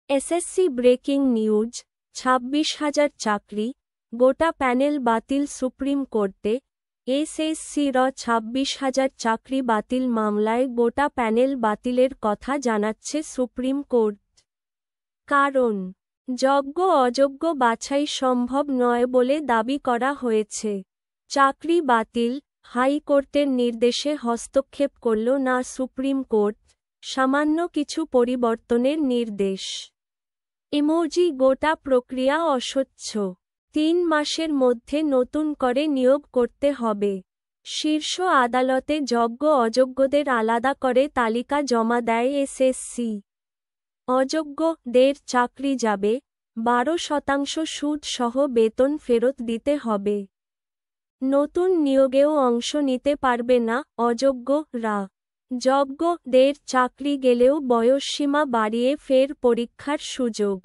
SSC breaking news, 26,000 চাকরি, গোটা panel বাতিল সুপ্রিম কোর্টে। এসএসসির 26,000 চাকরি বাতিল মামলায় গোটা প্যানেল বাতিলের কথা জানাচ্ছে সুপ্রিম কোর্ট। কারণ, যোগ্য অযোগ্য বাছাই সম্ভব নয় বলে দাবি করা হয়েছে। চাকরি বাতিল, হাইকোর্টের নির্দেশে হস্তক্ষেপ করল না সুপ্রিম কোর্ট, সামান্য কিছু পরিবর্তনের নির্দেশ। ইমোজি গোটা প্রক্রিয়া অস্বচ্ছ। 3 মাসের মধ্যে নতুন করে নিয়োগ করতে হবে। শীর্ষ আদালতে যোগ্য অযোগ্যদের আলাদা করে তালিকা জমা দেয় এসএসসি। অযোগ্যদের চাকরি যাবে, 12% সুদ সহ বেতন ফেরত দিতে হবে। নতুন নিয়োগেও অংশ নিতে পারবে না অযোগ্যরা। যোগ্যদের চাকরি গেলেও বয়সসীমা বাড়িয়ে ফের পরীক্ষার সুযোগ।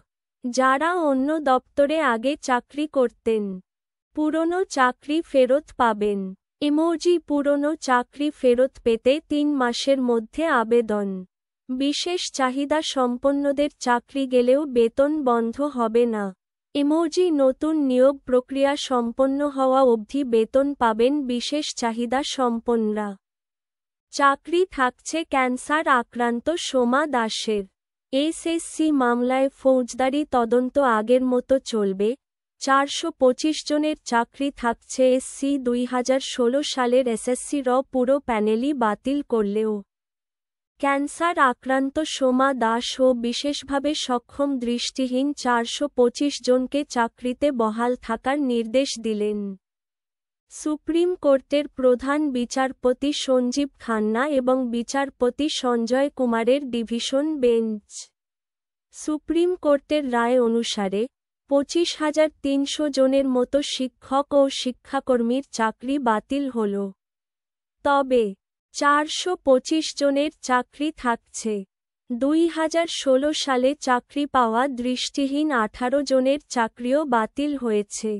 যারা অন্য দপ্তরে আগে চাকরি করতেন, পুরনো চাকরি ফেরত পাবেন। ইমোজি পুরনো চাকরি ফেরত পেতে 3 মাসের মধ্যে আবেদন। বিশেষ চাহিদা সম্পন্নদের চাকরি গেলেও বেতন বন্ধ হবে না। ইমোজি নতুন নিয়োগ প্রক্রিয়া সম্পন্ন হওয়া অবধি বেতন পাবেন বিশেষ চাহিদা সম্পন্নরা। চাকরি থাকছে ক্যান্সার আক্রান্ত সোমা দাসের। এসএসসি মামলায় ফৌজদারি তদন্ত আগের মতো চলবে। 425 জনের চাকরি থাকছে। এসসি 2016 সালের এসএসসির পুরো প্যানেলই বাতিল করলেও ক্যান্সার আক্রান্ত সোমা দাস ও বিশেষভাবে সক্ষম দৃষ্টিহীন 425 জনকে চাকরিতে বহাল থাকার নির্দেশ দিলেন সুপ্রিম কোর্টের প্রধান বিচারপতি সঞ্জীব খান্না এবং বিচারপতি সঞ্জয় কুমারের ডিভিশন বেঞ্চ। সুপ্রিম কোর্টের রায় অনুসারে 25,300 জনের মতো শিক্ষক ও শিক্ষাকর্মীর চাকরি বাতিল হল। তবে 425 জনের চাকরি থাকছে। 2016 সালে চাকরি পাওয়া দৃষ্টিহীন 18 জনের চাকরিও বাতিল হয়েছে।